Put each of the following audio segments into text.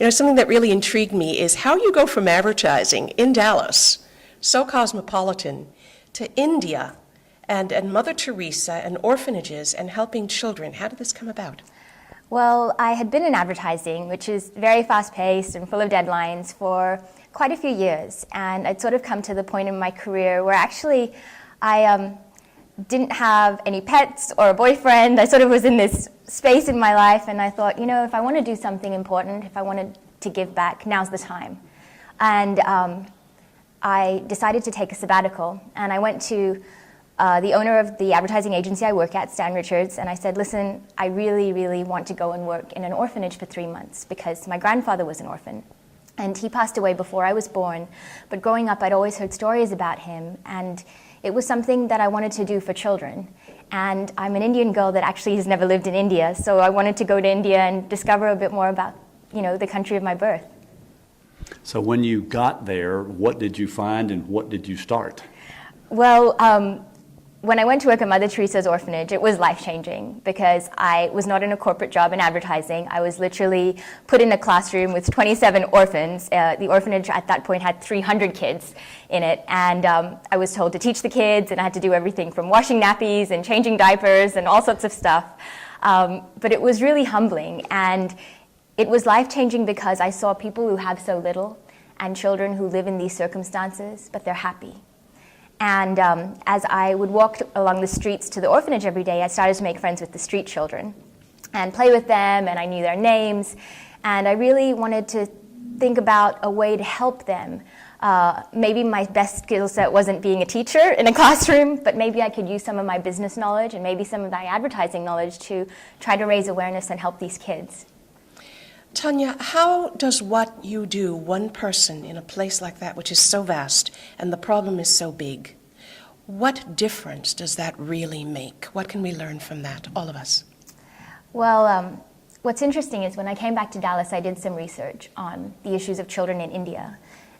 Something that really intrigued me is how you go from advertising in Dallas, so cosmopolitan, to India and Mother Teresa and orphanages and helping children. How did this come about? Well, I had been in advertising, which is very fast-paced and full of deadlines, for quite a few years. And I'd sort of come to the point in my career where actually I didn't have any pets or a boyfriend. I sort of was in this space in my life, and I thought, if I want to do something important, if I wanted to give back, now's the time. And I decided to take a sabbatical, and I went to the owner of the advertising agency I work at, Stan Richards, and I said, listen, I really, really want to go and work in an orphanage for 3 months because my grandfather was an orphan. And he passed away before I was born. But growing up, I'd always heard stories about him, and it was something that I wanted to do for children. And I'm an Indian girl that actually has never lived in India, so I wanted to go to India and discover a bit more about, the country of my birth. So when you got there, what did you find and what did you start? Well, when I went to work at Mother Teresa's orphanage, it was life-changing because I was not in a corporate job in advertising. I was literally put in a classroom with 27 orphans. The orphanage at that point had 300 kids in it, and I was told to teach the kids, and I had to do everything from washing nappies and changing diapers and all sorts of stuff. But it was really humbling, and it was life-changing because I saw people who have so little and children who live in these circumstances, but they're happy. And as I would walk along the streets to the orphanage every day, I started to make friends with the street children and play with them, and I knew their names. And I really wanted to think about a way to help them. Maybe my best skill set wasn't being a teacher in a classroom, but maybe I could use some of my business knowledge and maybe some of my advertising knowledge to try to raise awareness and help these kids. Tanya, how does what you do, one person in a place like that, which is so vast, and the problem is so big, what difference does that really make? What can we learn from that, all of us? Well, what's interesting is when I came back to Dallas, I did some research on the issues of children in India.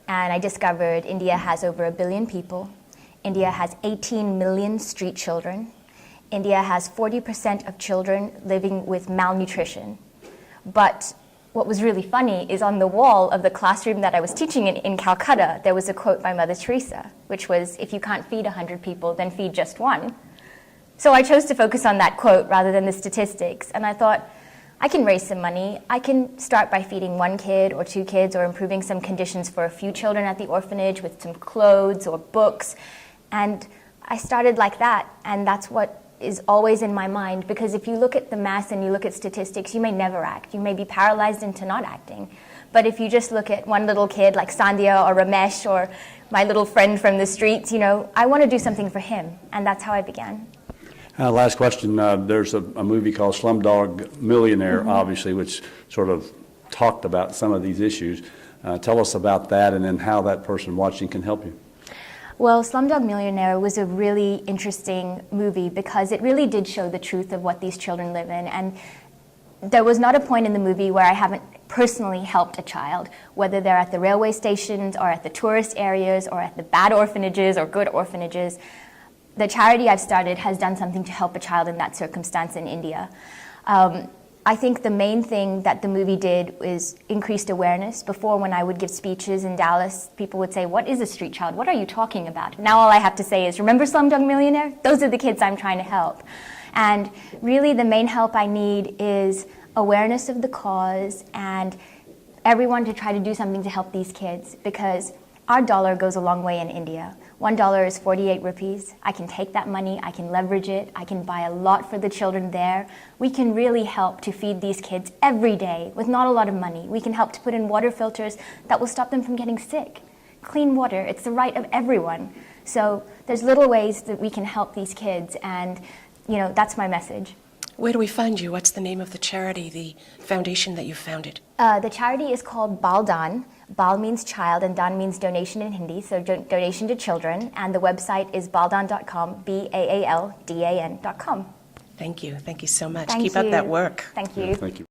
And I discovered India has over 1 billion people. India has 18 million street children. India has 40% of children living with malnutrition. But what was really funny is on the wall of the classroom that I was teaching in Calcutta, there was a quote by Mother Teresa, which was, if you can't feed 100 people, then feed just one. So I chose to focus on that quote rather than the statistics, and I thought, I can raise some money. I can start by feeding 1 kid or 2 kids or improving some conditions for a few children at the orphanage with some clothes or books. And I started like that, and that's what is always in my mind, because if you look at the mass and you look at statistics, you may never act. You may be paralyzed into not acting. But if you just look at one little kid like Sandhya or Ramesh or my little friend from the streets, I want to do something for him, and that's how I began. Last question. There's a movie called Slumdog Millionaire, obviously, which sort of talked about some of these issues. Tell us about that and then how that person watching can help you. Well, Slumdog Millionaire was a really interesting movie because it really did show the truth of what these children live in. And there was not a point in the movie where I haven't personally helped a child, whether they're at the railway stations or at the tourist areas or at the bad orphanages or good orphanages. The charity I've started has done something to help a child in that circumstance in India. I think the main thing that the movie did is increased awareness. Before, when I would give speeches in Dallas, people would say, what is a street child? What are you talking about? Now all I have to say is, remember Slumdog Millionaire? Those are the kids I'm trying to help. And really the main help I need is awareness of the cause and everyone to try to do something to help these kids, because our dollar goes a long way in India. $1 is 48 rupees. I can take that money, I can leverage it, I can buy a lot for the children there. We can really help to feed these kids every day with not a lot of money. We can help to put in water filters that will stop them from getting sick. Clean water, it's the right of everyone. So there's little ways that we can help these kids, and that's my message. Where do we find you? What's the name of the charity, the foundation that you founded? The charity is called Baldan. Bal means child and Dan means donation in Hindi, so donation to children. And the website is baldan.com, BAALDAN.com. Thank you. Thank you so much. Thank Keep you. up that work. Thank you. Yeah, thank you.